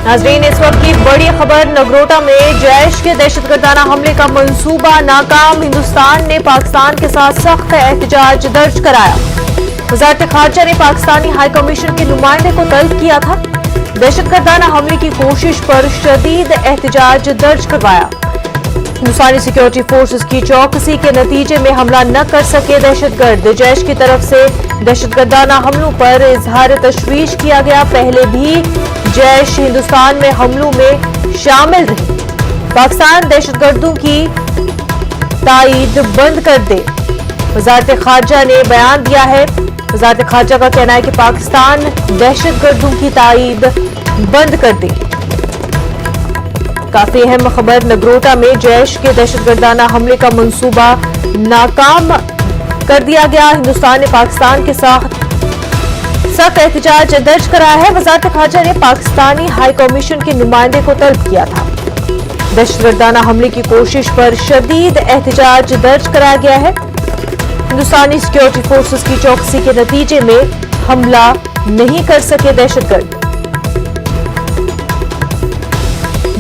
नाज़रीन, इस वक्त की बड़ी खबर नगरोटा में जैश के दहशतगर्दाना हमले का मंसूबा नाकाम। हिंदुस्तान ने पाकिस्तान के साथ सख्त एहतजाज दर्ज कराया। वज़ारत खारजा ने पाकिस्तानी हाई कमीशन के नुमाइंदे को तलब किया था। दहशतगर्दाना हमले की कोशिश पर शदीद एहतजाज दर्ज करवाया। हिंदुस्तानी सिक्योरिटी फोर्सेस की चौकसी के नतीजे में हमला न कर सके दहशतगर्द। जैश की तरफ से दहशतगर्दाना हमलों पर इजहार तशवीश किया गया। पहले भी जैश हिंदुस्तान में हमलों में शामिल रही। पाकिस्तान दहशतगर्दों की ताईद बंद कर दे, वज़ारत खारजा ने बयान दिया है। वज़ारत खारजा का कहना है कि पाकिस्तान दहशतगर्दों की ताईद बंद कर दे। काफी अहम खबर, नगरोटा में जैश के दहशतगर्दाना हमले का मंसूबा नाकाम कर दिया गया। हिंदुस्तान ने पाकिस्तान के साथ सख्त एहतजाज दर्ज कराया है। वज़ारत खारजा ने पाकिस्तानी हाई कमीशन के नुमाइंदे को तलब किया था। दहशतगर्दाना हमले की कोशिश पर शदीद एहतजाज दर्ज कराया गया है। हिंदुस्तानी सिक्योरिटी फोर्सेस की चौकसी के नतीजे में हमला नहीं कर सके दहशतगर्द।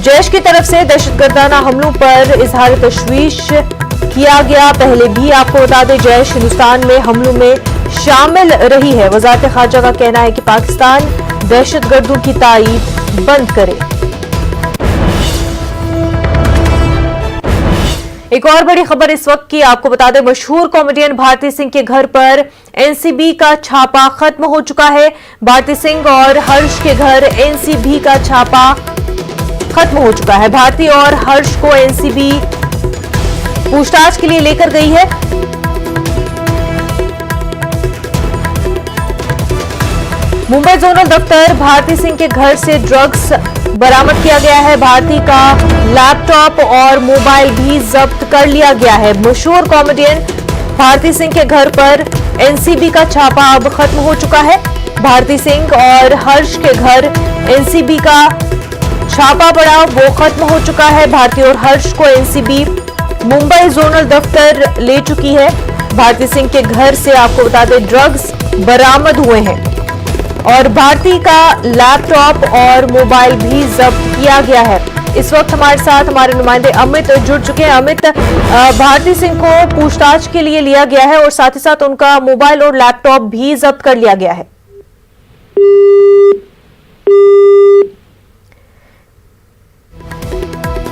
जैश की तरफ से दहशतगर्दाना हमलों पर इजहार तशवीश किया गया। पहले भी आपको बता दें, जैश हिंदुस्तान में हमलों में शामिल रही है। वज़ारत खारजा का कहना है कि पाकिस्तान दहशतगर्दों की ताईद बंद करे। एक और बड़ी खबर इस वक्त की आपको बता दें, मशहूर कॉमेडियन भारती सिंह के घर पर एनसीबी का छापा खत्म हो चुका है। भारती सिंह और हर्ष के घर एनसीबी का छापा खत्म हो चुका है। भारती और हर्ष को एनसीबी पूछताछ के लिए लेकर गई है। मुंबई जोनल दफ्तर भारती सिंह के घर से ड्रग्स बरामद किया गया है। भारती का लैपटॉप और मोबाइल भी जब्त कर लिया गया है। मशहूर कॉमेडियन भारती सिंह के घर पर एनसीबी का छापा अब खत्म हो चुका है। भारती सिंह और हर्ष के घर एनसीबी का छापा पड़ा, वो खत्म हो चुका है। भारती और हर्ष को एनसीबी मुंबई जोनल दफ्तर ले चुकी है। भारती सिंह के घर से आपको बता दें ड्रग्स बरामद हुए हैं और भारती का लैपटॉप और मोबाइल भी जब्त किया गया है। इस वक्त हमारे साथ हमारे नुमाइंदे अमित जुड़ चुके हैं। अमित, भारती सिंह को पूछताछ के लिए लिया गया है और साथ ही साथ उनका मोबाइल और लैपटॉप भी जब्त कर लिया गया है।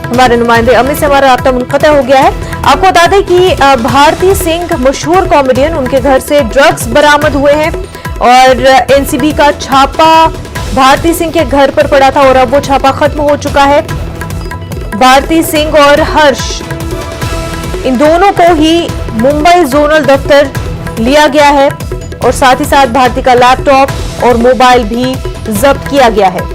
हमारे नुमाइंदे अमित से हमारा राब्ता मुनक़ता हो गया है। आपको बता दें कि भारती सिंह मशहूर कॉमेडियन, उनके घर से ड्रग्स बरामद हुए हैं और एनसीबी का छापा भारती सिंह के घर पर पड़ा था और अब वो छापा खत्म हो चुका है। भारती सिंह और हर्ष, इन दोनों को ही मुंबई जोनल दफ्तर लिया गया है और साथ ही साथ भारती का लैपटॉप और मोबाइल भी जब्त किया गया है।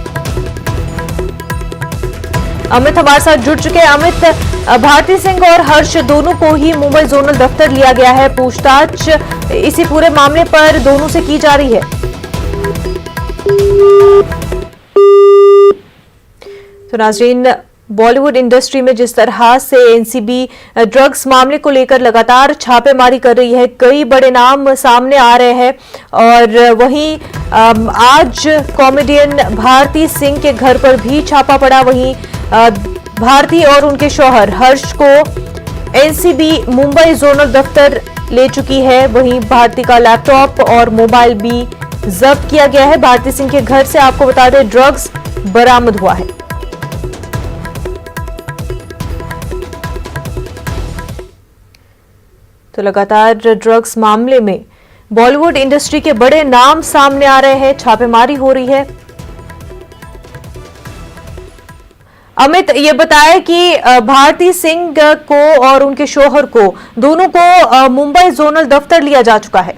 अमित हमारे साथ जुड़ चुके हैं। अमित, भारती सिंह और हर्ष दोनों को ही मुंबई जोनल दफ्तर लिया गया है। पूछताछ इसी पूरे मामले पर दोनों से की जा रही है। तो नाज़रीन, बॉलीवुड इंडस्ट्री में जिस तरह से एनसीबी ड्रग्स मामले को लेकर लगातार छापेमारी कर रही है, कई बड़े नाम सामने आ रहे हैं और वहीं आज कॉमेडियन भारती सिंह के घर पर भी छापा पड़ा। वहीं भारती और उनके शौहर हर्ष को एनसीबी मुंबई जोनल दफ्तर ले चुकी है। वहीं भारती का लैपटॉप और मोबाइल भी जब्त किया गया है। भारती सिंह के घर से आपको बता दें ड्रग्स बरामद हुआ है। तो लगातार ड्रग्स मामले में बॉलीवुड इंडस्ट्री के बड़े नाम सामने आ रहे हैं, छापेमारी हो रही है। अमित, ये बताया कि भारती सिंह को और उनके शौहर को दोनों को मुंबई जोनल दफ्तर लिया जा चुका है।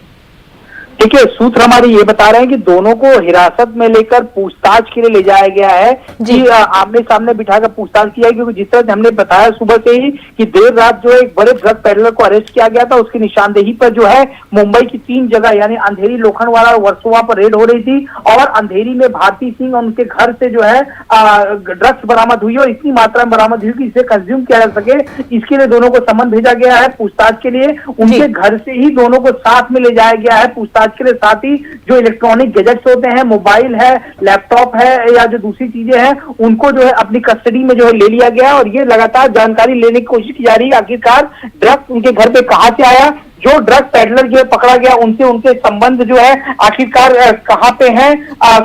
देखिए, सूत्र हमारे ये बता रहे हैं कि दोनों को हिरासत में लेकर पूछताछ के लिए ले जाया गया है कि आमने सामने बिठाकर पूछताछ किया है। क्योंकि जिस तरह हमने बताया सुबह से ही कि देर रात जो एक बड़े ड्रग पेडलर को अरेस्ट किया गया था, उसकी निशानदेही पर जो है मुंबई की 3 जगह यानी अंधेरी, लोखंडवाला और वर्सोवा पर रेड हो रही थी और अंधेरी में भारती सिंह और उनके घर से जो है ड्रग्स बरामद हुई और इतनी मात्रा में बरामद हुई कि इसे कंज्यूम किया जा सके। इसके लिए दोनों को समन भेजा गया है पूछताछ के लिए। उनके घर से ही दोनों को साथ में ले जाया गया है पूछताछ पूछताछ के लिए, साथ ही जो इलेक्ट्रॉनिक गैजेट्स होते हैं, मोबाइल है, लैपटॉप है या जो दूसरी चीजें हैं, उनको जो है अपनी कस्टडी में जो है ले लिया गया और ये लगातार जानकारी लेने की कोशिश की जा रही है आखिरकार ड्रग्स उनके घर पे कहां से आया, जो ड्रग पेडलर जो है पकड़ा गया उनसे उनके संबंध जो है आखिरकार कहां पे हैं,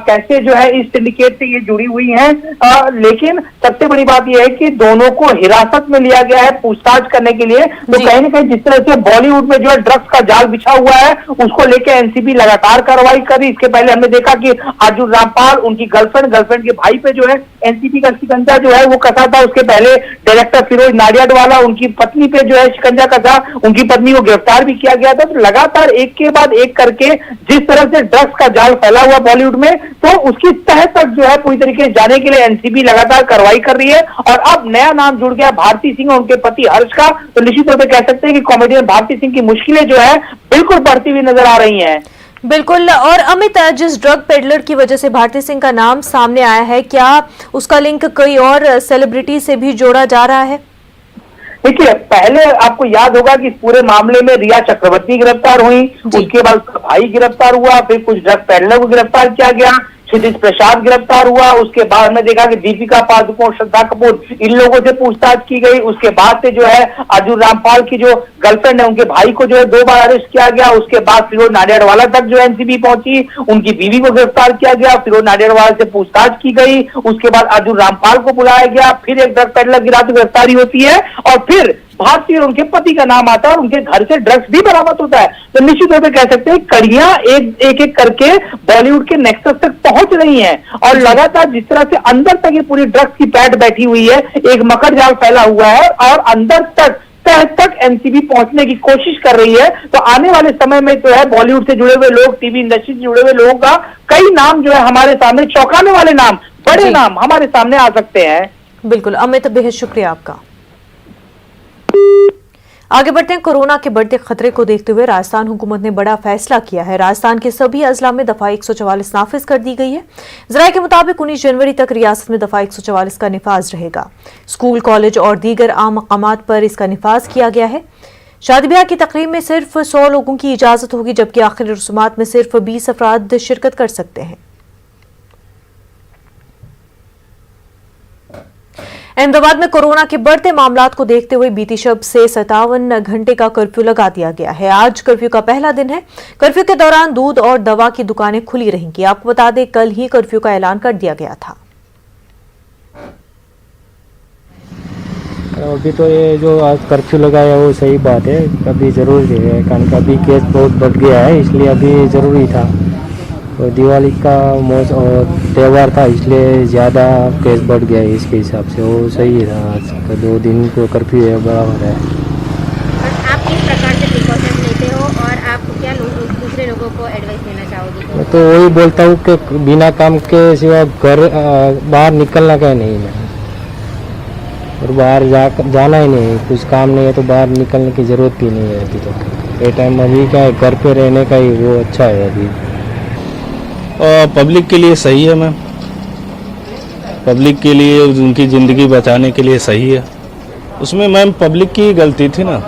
कैसे जो है इस सिंडिकेट से ये जुड़ी हुई हैं। लेकिन सबसे बड़ी बात यह है कि दोनों को हिरासत में लिया गया है पूछताछ करने के लिए। तो कहीं ना कहीं जिस तरह से बॉलीवुड में जो है ड्रग्स का जाल बिछा हुआ है उसको लेकर एनसीबी लगातार कार्रवाई कर रही। इसके पहले हमने देखा कि अर्जुन रामपाल, उनकी गर्लफ्रेंड के भाई पे जो है एनसीबी का शिकंजा जो है वो कसा था। उसके पहले डायरेक्टर फिरोज नाडियाडवाला, उनकी पत्नी पे जो है शिकंजा कसा, उनकी पत्नी को गिरफ्तार भी किया गया था। तो लगातार एक के बाद एक करके जिस तरह से ड्रग्स का जाल फैला हुआ बॉलीवुड में, तो उसकी तह तक जो है पूरी तरीके से जाने के लिए एनसीबी लगातार कार्रवाई कर रही है। और अब नया नाम जुड़ गया भारती सिंह और उनके पति हर्ष का। तो निश्चित तौर पर कह सकते हैं कि कॉमेडियन भारती सिंह की मुश्किलें जो है बिल्कुल बढ़ती हुई नजर आ रही हैं। बिल्कुल। और अमित, जिस ड्रग पेडलर की वजह से भारती सिंह का नाम सामने आया है, क्या उसका लिंक कोई और सेलिब्रिटी से भी जोड़ा जा रहा है? देखिए, पहले आपको याद होगा कि इस पूरे मामले में रिया चक्रवर्ती गिरफ्तार हुई, उसके बाद उसका भाई गिरफ्तार हुआ, फिर कुछ ड्रग पेडलर को गिरफ्तार किया गया, क्षितिज प्रसाद गिरफ्तार हुआ। उसके बाद में देखा कि दीपिका पादुकोण, श्रद्धा कपूर, इन लोगों से पूछताछ की गई। उसके बाद से जो है अर्जुन रामपाल की जो गर्लफ्रेंड है उनके भाई को जो है 2 बार अरेस्ट किया गया। उसके बाद फिरोज नाडियाडवाला तक जो एनसीबी पहुंची, उनकी बीवी को गिरफ्तार किया गया, फिरोज नाडियाडवाला से पूछताछ की गई। उसके बाद अर्जुन रामपाल को बुलाया गया, फिर एक ड्रग पेडलर की गिरफ्तारी होती है और फिर भारती और उनके पति का नाम आता है और उनके घर से ड्रग्स भी बरामद होता है। तो निश्चित तौर पर कह सकते हैं कड़ियां एक करके बॉलीवुड के नेक्सस तक पहुंच रही हैं और लगातार जिस तरह से अंदर तक ये पूरी ड्रग्स की पैठ बैठी हुई है, एक मकर जाल फैला हुआ है और अंदर तक एनसीबी पहुंचने की कोशिश कर रही है। तो आने वाले समय में जो है बॉलीवुड से जुड़े हुए लोग, टीवी इंडस्ट्री से जुड़े हुए लोगों का कई नाम जो है हमारे सामने, चौंकाने वाले नाम, बड़े नाम हमारे सामने आ सकते हैं। बिल्कुल अमित, बेहद शुक्रिया आपका। आगे बढ़ते हैं। कोरोना के बढ़ते खतरे को देखते हुए राजस्थान हुकूमत ने बड़ा फैसला किया है। राजस्थान के सभी अजला में दफा 144 नाफिज कर दी गई है। जराये के मुताबिक 19 जनवरी तक रियासत में दफा 144 का निफाज रहेगा। स्कूल, कॉलेज और दीगर आम मकामात पर इसका निफाज किया गया है। शादी ब्याह की तकरीब में सिर्फ 100 लोगों की इजाजत होगी, जबकि आखिरी रसूमात में सिर्फ 20 अफराद शिरकत कर सकते हैं। अहमदाबाद में कोरोना के बढ़ते मामलात को देखते हुए बीती शब से 57 घंटे का कर्फ्यू लगा दिया गया है। आज कर्फ्यू का पहला दिन है। कर्फ्यू के दौरान दूध और दवा की दुकानें खुली रहेंगी। आपको बता दें, कल ही कर्फ्यू का ऐलान कर दिया गया था। अभी तो ये जो आज कर्फ्यू लगाया वो सही बात है, अभी जरूरी है कारण अभी केस बहुत बढ़ गया है, इसलिए अभी ज़रूरी था। तो दिवाली का मौज और त्यौहार था, इसलिए ज़्यादा केस बढ़ गया है, इसके हिसाब से वो सही था। आज का 2 दिन को कर्फ्यू है, बराबर है। और आप किस प्रकार से प्रिकॉशन लेते हो और आप क्या दूसरे लोगों को एडवाइस देना चाहोगे? तो वही बोलता हूँ कि बिना काम के सिवा घर बाहर निकलना का नहीं है और बाहर जाना ही नहीं, कुछ काम नहीं है तो बाहर निकलने की ज़रूरत भी नहीं है। अभी तो ये टाइम अभी क्या है, घर पे रहने का ही वो अच्छा है अभी। पब्लिक के लिए सही है मैम, पब्लिक के लिए उनकी ज़िंदगी बचाने के लिए सही है। उसमें मैम पब्लिक की गलती थी ना,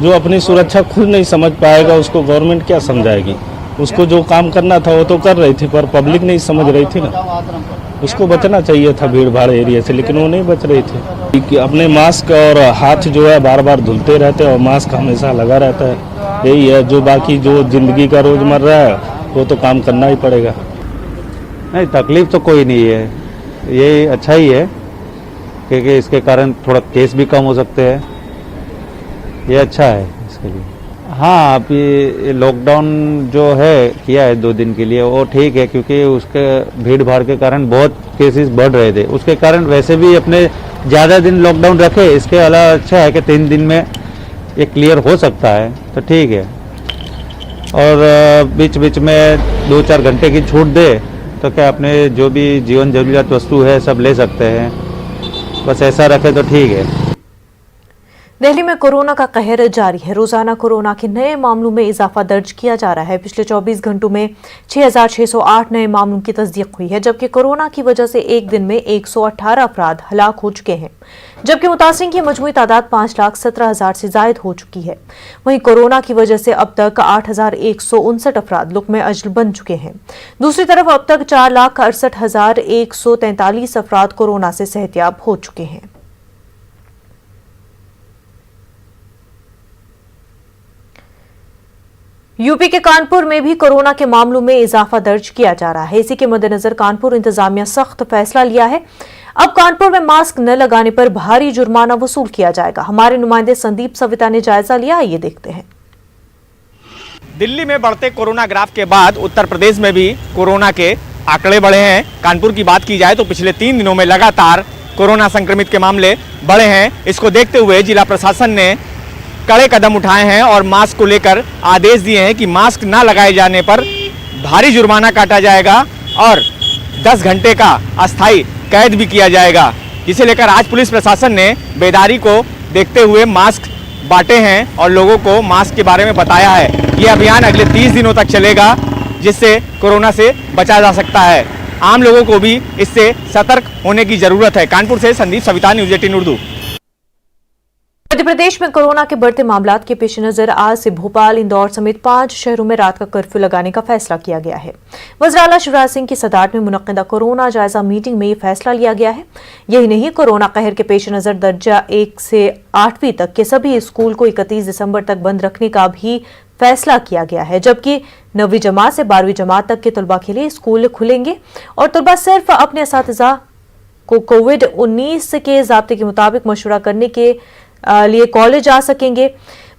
जो अपनी सुरक्षा खुद नहीं समझ पाएगा उसको गवर्नमेंट क्या समझाएगी। उसको जो काम करना था वो तो कर रही थी, पर पब्लिक नहीं समझ रही थी ना। उसको बचना चाहिए था भीड़ भाड़ एरिया से, लेकिन वो नहीं बच रही थी। कि अपने मास्क और हाथ जो है बार बार धुलते रहते हैं और मास्क हमेशा लगा रहता है। यही है, जो बाकी जो ज़िंदगी का रोज़मर्रा है वो तो काम करना ही पड़ेगा। नहीं, तकलीफ तो कोई नहीं है, ये अच्छा ही है क्योंकि इसके कारण थोड़ा केस भी कम हो सकते हैं, ये अच्छा है इसके लिए। हाँ, अभी लॉकडाउन जो है किया है 2 दिन के लिए, वो ठीक है क्योंकि उसके भीड़ भाड़ के कारण बहुत केसेस बढ़ रहे थे। उसके कारण वैसे भी अपने ज़्यादा दिन लॉकडाउन रखे, इसके अलावा अच्छा है कि 3 दिन में ये क्लियर हो सकता है, तो ठीक है। और बीच बीच में 2-4 घंटे की छूट दे तो क्या अपने जो भी जीवन जरूरियात वस्तु है सब ले सकते हैं, बस ऐसा रखे तो ठीक है। दिल्ली में कोरोना का कहर जारी है। रोजाना कोरोना के नए मामलों में इजाफा दर्ज किया जा रहा है। पिछले 24 घंटों में 6,608 नए मामलों की तस्दीक हुई है, जबकि कोरोना की वजह से एक दिन में 118 अफराद हलाक हो चुके हैं। जबकि मुतासिरीन की मजमूई तादाद 5,17,000 से जायद हो चुकी है। वहीं कोरोना की वजह से अब तक 8,159 अफराद लुक़्मे अजल बन चुके हैं। दूसरी तरफ अब तक 4,68,143 अफराद कोरोना से सेहतियाब हो चुके हैं। यूपी के कानपुर में भी कोरोना के मामलों में इजाफा दर्ज किया जा रहा है। इसी के मद्देनजर कानपुर इंतजामिया सख्त फैसला लिया है। अब कानपुर में मास्क न लगाने पर भारी जुर्माना वसूल किया जाएगा। हमारे नुमाइंदे संदीप सविता ने जायजा लिया, ये देखते हैं। दिल्ली में बढ़ते कोरोना ग्राफ के बाद उत्तर प्रदेश में भी कोरोना के आंकड़े बढ़े हैं। कानपुर की बात की जाए तो पिछले 3 दिनों में लगातार कोरोना संक्रमित के मामले बढ़े हैं। इसको देखते हुए जिला प्रशासन ने कड़े कदम उठाए हैं और मास्क को लेकर आदेश दिए हैं कि मास्क न लगाए जाने पर भारी जुर्माना काटा जाएगा और 10 घंटे का अस्थायी कैद भी किया जाएगा, जिसे लेकर आज पुलिस प्रशासन ने बेदारी को देखते हुए मास्क बांटे हैं और लोगों को मास्क के बारे में बताया है। ये अभियान अगले 30 दिनों तक चलेगा, जिससे कोरोना से बचा जा सकता है। आम लोगों को भी इससे सतर्क होने की जरूरत है। कानपुर से संदीप सविता, न्यूज़ 18 उर्दू। मध्य प्रदेश में कोरोना के बढ़ते मामलात के पेश नजर आज से भोपाल, इंदौर समेत 5 शहरों में रात का कर्फ्यू लगाने का फैसला किया गया है। वज़ीर आला शिवराज सिंह की सदारत में मुनक्किदा कोरोना जायजा मीटिंग में ये फैसला लिया गया है। यही नहीं, कोरोना कहर के पेश नजर दर्जा 1 से 8वीं तक के सभी स्कूल को 31 दिसंबर तक बंद रखने का भी फैसला किया गया है, जबकि 9वीं जमात से 12वीं जमात तक के तलबा के लिए स्कूल खुलेंगे और तलबा सिर्फ अपने असातिज़ा को कोविड-19 के ज़ाब्ते के मुताबिक मशवरा करने के लिए कॉलेज आ सकेंगे।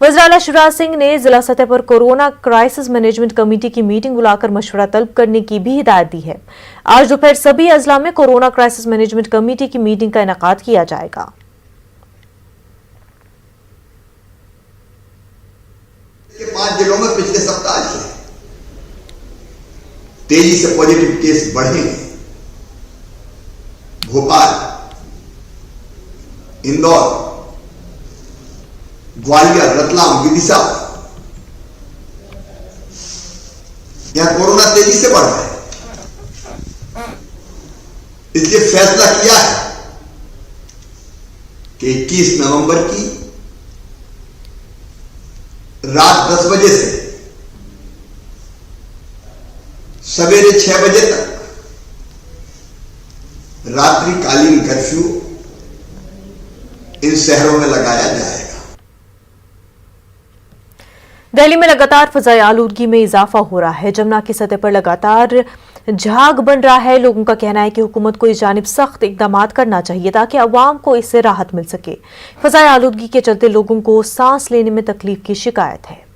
वज़ीर आला शिवराज सिंह ने जिला सतह पर कोरोना क्राइसिस मैनेजमेंट कमेटी की मीटिंग बुलाकर मशवरा तलब करने की भी हिदायत दी है। आज दोपहर सभी अजला में कोरोना क्राइसिस मैनेजमेंट कमेटी की मीटिंग का इनेकाद किया जाएगा। 5 जिलों में पिछले सप्ताह से तेजी से पॉजिटिव केस बढ़े हैं। भोपाल, इंदौर, ग्वालियर, रतलाम, विदिशा, यहां कोरोना तेजी से बढ़ रहा है। इसलिए फैसला किया है कि 21 नवंबर की रात 10 बजे से सवेरे 6 बजे तक रात्रिकालीन कर्फ्यू इन शहरों में लगाया जाएगा। दिल्ली में लगातार फजाई आलूदगी में इजाफा हो रहा है। जमुना की सतह पर लगातार झाग बन रहा है। लोगों का कहना है कि हुकूमत को इस जानिब सख्त इकदाम करना चाहिए ताकि अवाम को इससे राहत मिल सके। फजाई आलूदगी के चलते लोगों को सांस लेने में तकलीफ की शिकायत है।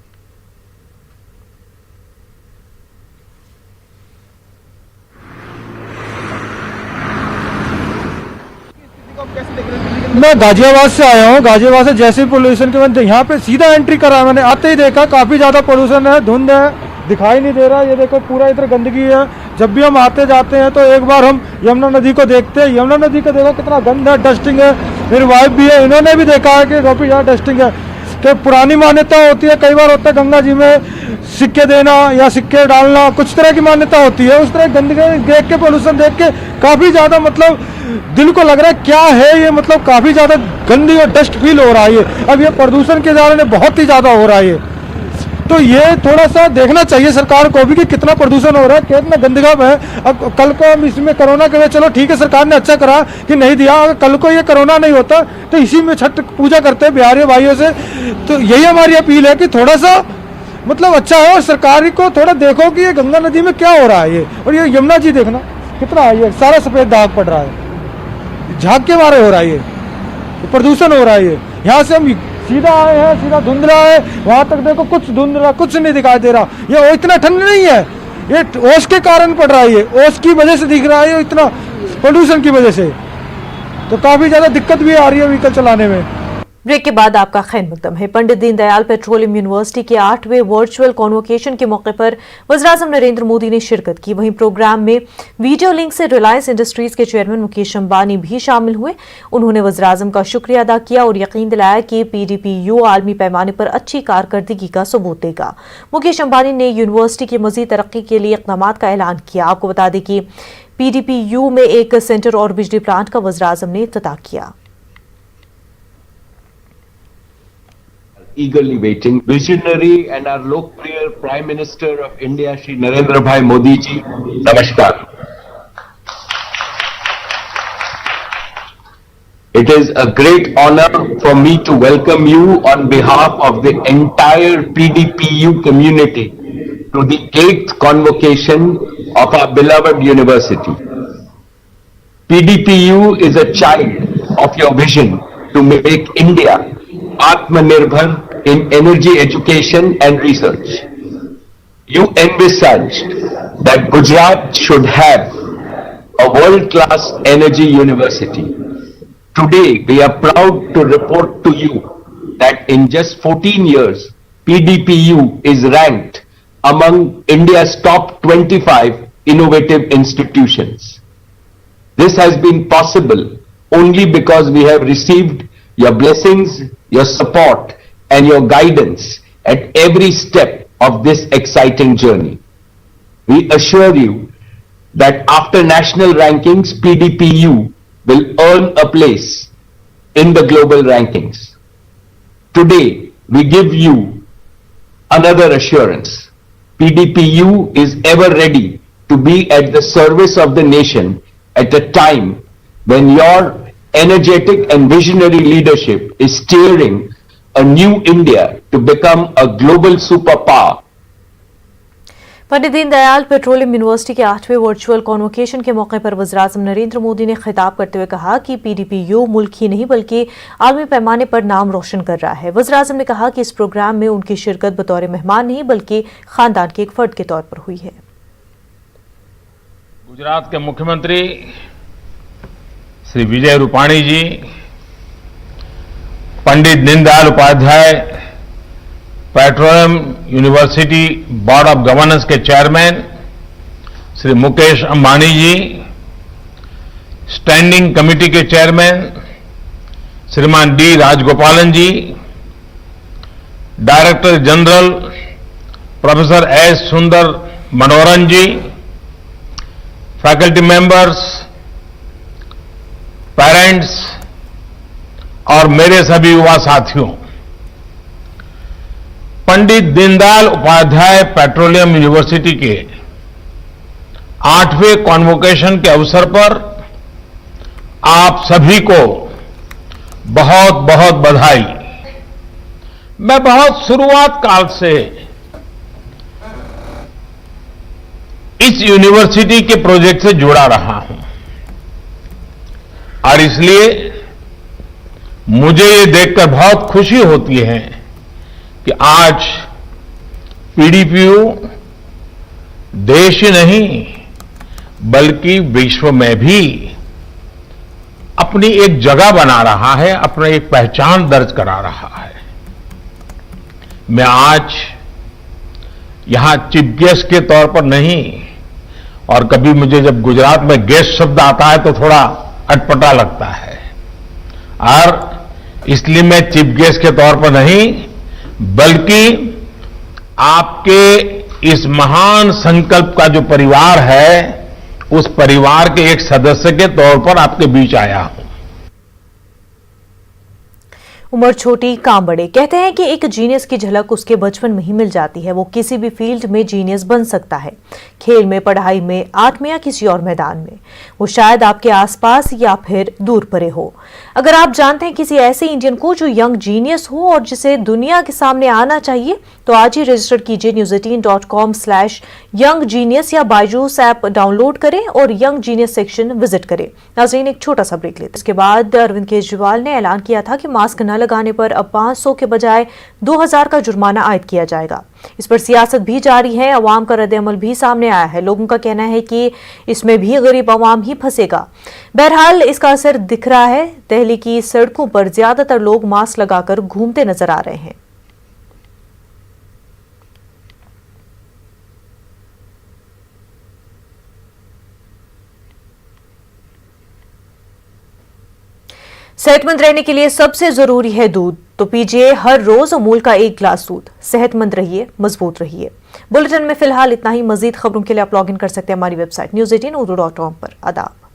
मैं गाजियाबाद से आया हूँ। गाजियाबाद से जैसे पोल्यूशन के बाद यहाँ पे सीधा एंट्री करा, मैंने आते ही देखा काफ़ी ज़्यादा पोल्यूशन है, धुंध है, दिखाई नहीं दे रहा। ये देखो पूरा इधर गंदगी है। जब भी हम आते जाते हैं तो एक बार हम यमुना नदी को देखते हैं। यमुना नदी को देखो कितना गंद है, डस्टिंग है। मेरी वाइफ भी है, इन्होंने भी देखा है कि काफ़ी ज़्यादा डस्टिंग है। कि पुरानी मान्यता होती है, कई बार होता है गंगा जी में सिक्के देना या सिक्के डालना, कुछ तरह की मान्यता होती है। उस तरह गंदगी देख के, पोल्यूशन देख के काफ़ी ज़्यादा मतलब दिल को लग रहा है क्या है ये, मतलब काफ़ी ज़्यादा गंदी और डस्ट फील हो रहा है ये। अब ये प्रदूषण के कारण बहुत ही ज़्यादा हो रहा है ये। तो ये थोड़ा सा देखना चाहिए सरकार को भी कि कितना प्रदूषण हो रहा है, कितना गंदगा है। अब कल को हम इसमें कोरोना के, चलो ठीक है सरकार ने अच्छा करा कि नहीं दिया, अगर कल को ये कोरोना नहीं होता तो इसी में छठ पूजा करते हैं बिहारी भाइयों से। तो यही हमारी अपील है कि थोड़ा सा मतलब अच्छा है और सरकार को थोड़ा देखो कि ये गंगा नदी में क्या हो रहा है ये, और ये यमुना जी देखना कितना है, ये सारा सफ़ेद दाग पड़ रहा है, झाग के मारे हो रहा है ये, प्रदूषण हो रहा है ये। यहाँ से हम सीधा आए हैं, सीधा धुंधला है, वहां तक देखो कुछ धुंधला, कुछ नहीं दिखाई दे रहा। ये इतना ठंड नहीं है, ये ओस के कारण पड़ रहा है, ये ओस की वजह से दिख रहा है, इतना पोल्यूशन की वजह से। तो काफी ज्यादा दिक्कत भी आ रही है व्हीकल चलाने में। ब्रेक के बाद आपका खैर मकदम है। पंडित दीनदयाल पेट्रोलियम यूनिवर्सिटी के 8वें वर्चुअल कॉन्वोकेशन के मौके पर वज़ीर-ए-आज़म नरेंद्र मोदी ने शिरकत की। वहीं प्रोग्राम में वीडियो लिंक से रिलायंस इंडस्ट्रीज के चेयरमैन मुकेश अंबानी भी शामिल हुए। उन्होंने वज़ीर-ए-आज़म का शुक्रिया अदा किया और यकीन दिलाया कि PDPU आलमी पैमाने पर अच्छी कारकर्दगी का सबूत देगा। मुकेश अंबानी ने यूनिवर्सिटी की मज़ीद तरक्की के लिए इक़दाम का ऐलान किया। आपको बता दें कि PDPU में एक सेंटर और बिजली प्लांट का वज़ीर-ए-आज़म ने इफ्तिताह किया। eagerly waiting. Visionary and our Lokpriya Prime Minister of India, Shri Narendra Bhai Modi ji, Namaskar. It is a great honor for me to welcome you on behalf of the entire PDPU community to the 8th convocation of our beloved university. PDPU is a child of your vision to make India Atmanirbhar in energy education and research. You envisaged that Gujarat should have a world-class energy university. Today, we are proud to report to you that in just 14 years, PDPU is ranked among India's top 25 innovative institutions. This has been possible only because we have received your blessings, your support, and your guidance at every step of this exciting journey. We assure you that after national rankings, PDPU will earn a place in the global rankings. Today, we give you another assurance. PDPU is ever ready to be at the service of the nation at a time when your energetic and visionary leadership is steering a new India to become a global superpower. Pandit Deendayal petroleum university के 8वें virtual convocation के मौके पर वज़ीर-ए-आज़म नरेंद्र मोदी ने खिताब करते हुए कहा कि पीडीपीयू मुल्क ही नहीं बल्कि आलमी पैमाने पर नाम रोशन कर रहा है। वज़ीर-ए-आज़म ने कहा कि इस प्रोग्राम में उनकी शिरकत बतौर मेहमान नहीं बल्कि खानदान के एक फर्द के तौर पर हुई है। गुजरात के मुख्यमंत्री Shri Vijay Rupani ji, Pandit Deendayal Upadhyay petroleum university board of governance के chairman Shri Mukesh Ambani ji, standing committee के chairman Shriman D Rajagopalan ji, director general professor S Sundar Manoharan ji, faculty members, parents और मेरे सभी युवा साथियों, पंडित दीनदयाल उपाध्याय पेट्रोलियम यूनिवर्सिटी के 8वें कॉन्वोकेशन के अवसर पर आप सभी को बहुत बहुत बधाई। मैं बहुत शुरुआत काल से इस यूनिवर्सिटी के प्रोजेक्ट से जुड़ा रहा हूं और इसलिए मुझे ये देखकर बहुत खुशी होती है कि आज पीडीपीयू देश ही नहीं बल्कि विश्व में भी अपनी एक जगह बना रहा है, अपनी एक पहचान दर्ज करा रहा है। मैं आज यहां चीफ गेस्ट के तौर पर नहीं, और कभी मुझे जब गुजरात में गेस्ट शब्द आता है तो थोड़ा अटपटा लगता है, और इसलिए मैं चीफ गेस्ट के तौर पर नहीं बल्कि आपके इस महान संकल्प का जो परिवार है उस परिवार के एक सदस्य के तौर पर आपके बीच आया हूं। उम्र छोटी काम बड़े, कहते हैं कि एक जीनियस की झलक उसके बचपन में ही मिल जाती है। वो किसी भी फील्ड में जीनियस बन सकता है, खेल में, पढ़ाई में, आर्ट में या किसी और मैदान में। वो शायद आपके आसपास या फिर दूर परे हो। अगर आप जानते हैं किसी ऐसे इंडियन को जो यंग जीनियस हो और जिसे दुनिया के सामने आना चाहिए, तो आज ही रजिस्टर कीजिए news18.com/younggenius या बायजूस ऐप डाउनलोड करें और यंग जीनियस सेक्शन विजिट करें। नाज़रीन, एक छोटा सा ब्रेक लेते हैं। इसके बाद अरविंद केजरीवाल ने ऐलान किया था कि मास्क न लगाने पर अब 500 के बजाय 2000 का जुर्माना आयद किया जाएगा। इस पर सियासत भी जारी है, अवाम का रद्द-ए-अमल भी सामने आया है। लोगों का कहना है कि इसमें भी गरीब अवाम ही फंसेगा। बहरहाल इसका असर दिख रहा है। दिल्ली की सड़कों पर ज्यादातर लोग मास्क लगाकर घूमते नजर आ रहे हैं। सेहतमंद रहने के लिए सबसे जरूरी है दूध, तो पीजिए हर रोज अमूल का 1 गिलास दूध। सेहतमंद रहिए, मजबूत रहिए। बुलेटिन में फिलहाल इतना ही। मजीद खबरों के लिए आप लॉग इन कर सकते हैं हमारी वेबसाइट news18urdu.com पर। आदाब।